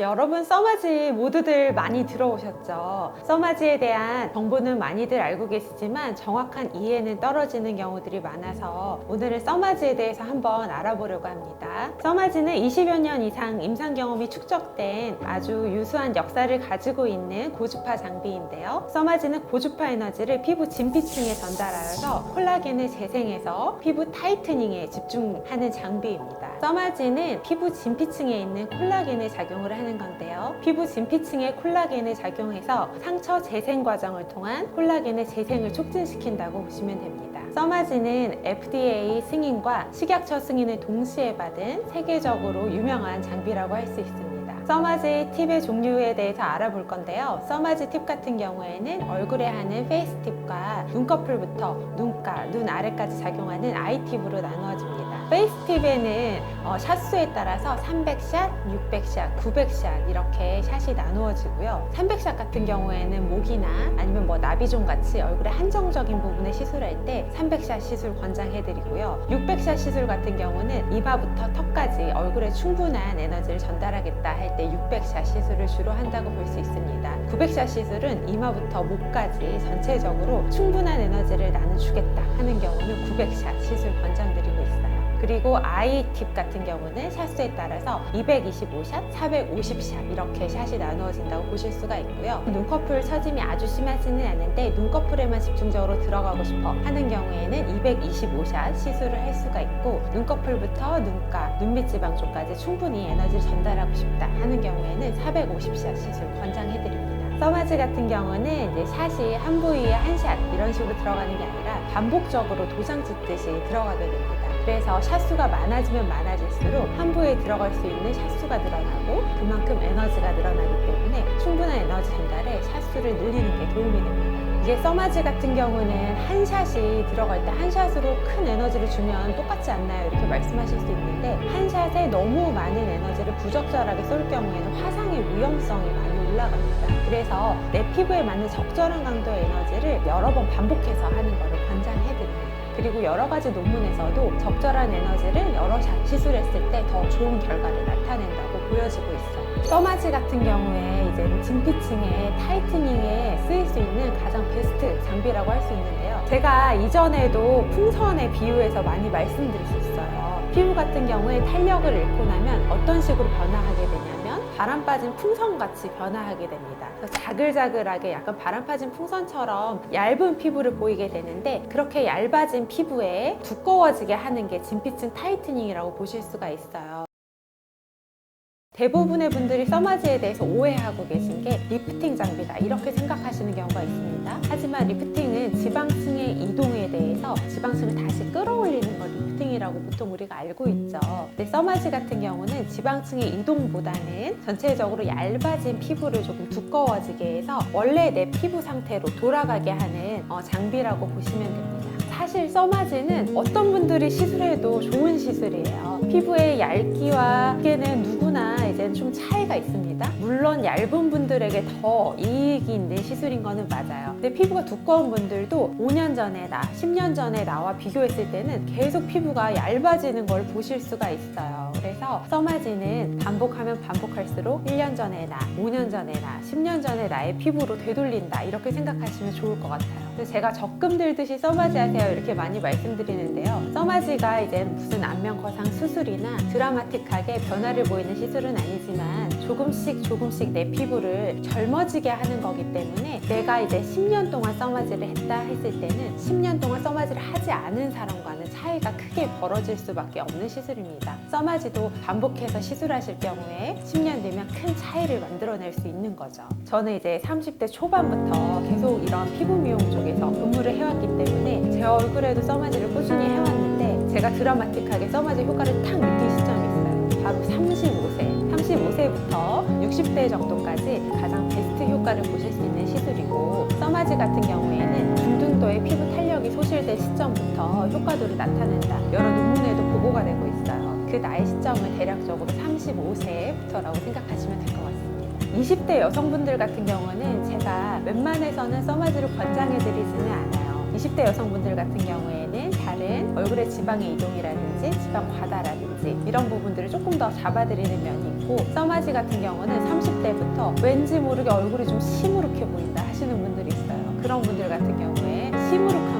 여러분, 써마지 모두들 많이 들어오셨죠? 써마지에 대한 정보는 많이들 알고 계시지만 정확한 이해는 떨어지는 경우들이 많아서 오늘은 써마지에 대해서 한번 알아보려고 합니다. 써마지는 20여 년 이상 임상 경험이 축적된 아주 유수한 역사를 가지고 있는 고주파 장비인데요. 써마지는 고주파 에너지를 피부 진피층에 전달하여서 콜라겐을 재생해서 피부 타이트닝에 집중하는 장비입니다. 써마지는 피부 진피층에 있는 콜라겐을 작용을 하는 건데요. 피부 진피층의 콜라겐을 작용해서 상처 재생 과정을 통한 콜라겐의 재생을 촉진시킨다고 보시면 됩니다. 써마지는 FDA 승인과 식약처 승인을 동시에 받은 세계적으로 유명한 장비라고 할 수 있습니다. 써마지 팁의 종류에 대해서 알아볼 건데요. 써마지 팁 같은 경우에는 얼굴에 하는 페이스 팁과 눈꺼풀부터 눈가, 눈 아래까지 작용하는 아이 팁으로 나누어집니다. 페이스 팁에는 샷수에 따라서 300샷, 600샷, 900샷 이렇게 샷이 나누어지고요. 300샷 같은 경우에는 목이나 아니면 나비존 같이 얼굴의 한정적인 부분에 시술할 때 300샷 시술 권장해드리고요. 600샷 시술 같은 경우는 이마부터 턱까지 얼굴에 충분한 에너지를 전달하겠다 할 때 600샷 시술을 주로 한다고 볼 수 있습니다. 900샷 시술은 이마부터 목까지 전체적으로 충분한 에너지를 나눠주겠다 하는 경우는 900샷 시술 권장드리고 있어요. 그리고 아이 팁 같은 경우는 샷수에 따라서 225샷, 450샷 이렇게 샷이 나누어진다고 보실 수가 있고요. 눈꺼풀 처짐이 아주 심하지는 않은데 눈꺼풀에만 집중적으로 들어가고 싶어 하는 경우에는 225샷 시술을 할 수가 있고, 눈꺼풀부터 눈가, 눈밑 지방 쪽까지 충분히 에너지를 전달하고 싶다 하는 경우에는 450샷 시술 권장해드립니다. 써마지 같은 경우는 이제 샷이 한 부위에 한 샷 이런 식으로 들어가는 게 아니라 반복적으로 도장 찍듯이 들어가게 됩니다. 그래서 샷수가 많아지면 많아질수록 한 부위에 들어갈 수 있는 샷수가 늘어나고 그만큼 에너지가 늘어나기 때문에 충분한 에너지 전달에 샷수를 늘리는 게 도움이 됩니다. 이게 써마지 같은 경우는 한 샷이 들어갈 때 한 샷으로 큰 에너지를 주면 똑같지 않나요? 이렇게 말씀하실 수 있는데 한 샷에 너무 많은 에너지를 부적절하게 쏠 경우에는 화상의 위험성이 많이 올라갑니다. 그래서 내 피부에 맞는 적절한 강도의 에너지를 여러 번 반복해서 하는 것을 권장해드립니다. 그리고 여러 가지 논문에서도 적절한 에너지를 여러 샷 시술했을 때 더 좋은 결과를 나타낸다고 보여지고 있어요. 써마지 같은 경우에 이제 진피층의 타이트닝에 쓰일 수 있는 가장 베스트 장비라고 할 수 있는데요. 제가 이전에도 풍선에 비유해서 많이 말씀드렸었어요. 피부 같은 경우에 탄력을 잃고 나면 어떤 식으로 변화하게 되냐면 바람 빠진 풍선같이 변화하게 됩니다. 그래서 자글자글하게 약간 바람 빠진 풍선처럼 얇은 피부를 보이게 되는데, 그렇게 얇아진 피부에 두꺼워지게 하는 게 진피층 타이트닝이라고 보실 수가 있어요. 대부분의 분들이 써마지에 대해서 오해하고 계신 게 리프팅 장비다 이렇게 생각하시는 경우가 있습니다. 하지만 리프팅은 지방층의 이동에 대해서 지방층을 다시 끌어올리는 걸 리프팅이라고 보통 우리가 알고 있죠. 근데 써마지 같은 경우는 지방층의 이동보다는 전체적으로 얇아진 피부를 조금 두꺼워지게 해서 원래 내 피부 상태로 돌아가게 하는 장비라고 보시면 됩니다. 사실 써마지는 어떤 분들이 시술해도 좋은 시술이에요. 피부의 얇기와 무게는 누구나 이제 좀 차이가 있습니다. 물론 얇은 분들에게 더 이익이 있는 시술인 거는 맞아요. 근데 피부가 두꺼운 분들도 5년 전에 나, 10년 전에 나와 비교했을 때는 계속 피부가 얇아지는 걸 보실 수가 있어요. 그래서 써마지는 반복하면 반복할수록 1년 전에 나, 5년 전에 나, 10년 전에 나의 피부로 되돌린다 이렇게 생각하시면 좋을 것 같아요. 그래서 제가 적금 들듯이 써마지 하세요 이렇게 많이 말씀드리는데요. 써마지가 이제 무슨 안면 거상 수술이나 드라마틱하게 변화를 보이는 시술은 아니지만 조금씩 내 피부를 젊어지게 하는 거기 때문에 내가 이제 10년 동안 써마지를 했다 했을 때는 10년 동안 써마지를 하지 않은 사람과는 차이가 크게 벌어질 수밖에 없는 시술입니다. 써마지도 반복해서 시술하실 경우에 10년 되면 큰 차이를 만들어낼 수 있는 거죠. 저는 이제 30대 초반부터 계속 이런 피부 미용 쪽에서 근무를 해왔기 때문에 제 얼굴에도 써마지를 꾸준히 해왔는데, 제가 드라마틱하게 써마지 효과를 탁 느낀 시점이 있어요. 바로 35세부터 60세 정도까지 가장 베스트 효과를 보실 수 있는 시술이고, 써마지 같은 경우에는 중등도의 피부 탄력이 소실된 시점부터 효과도를 나타낸다 여러 논문에도 보고가 되고 있어요. 그 나이 시점을 대략적으로 35세부터라고 생각하시면 될 것 같습니다. 20대 여성분들 같은 경우는 제가 웬만해서는 써마지를 권장해드리지는 않아요. 20대 여성분들 같은 경우에는 다른 얼굴의 지방의 이동이라든지 지방 과다라든지 이런 부분들을 조금 더 잡아드리는 면이 있고, 써마지 같은 경우는 30대부터 왠지 모르게 얼굴이 좀 시무룩해 보인다 하시는 분들이 있어요. 그런 분들 같은 경우에 시무룩한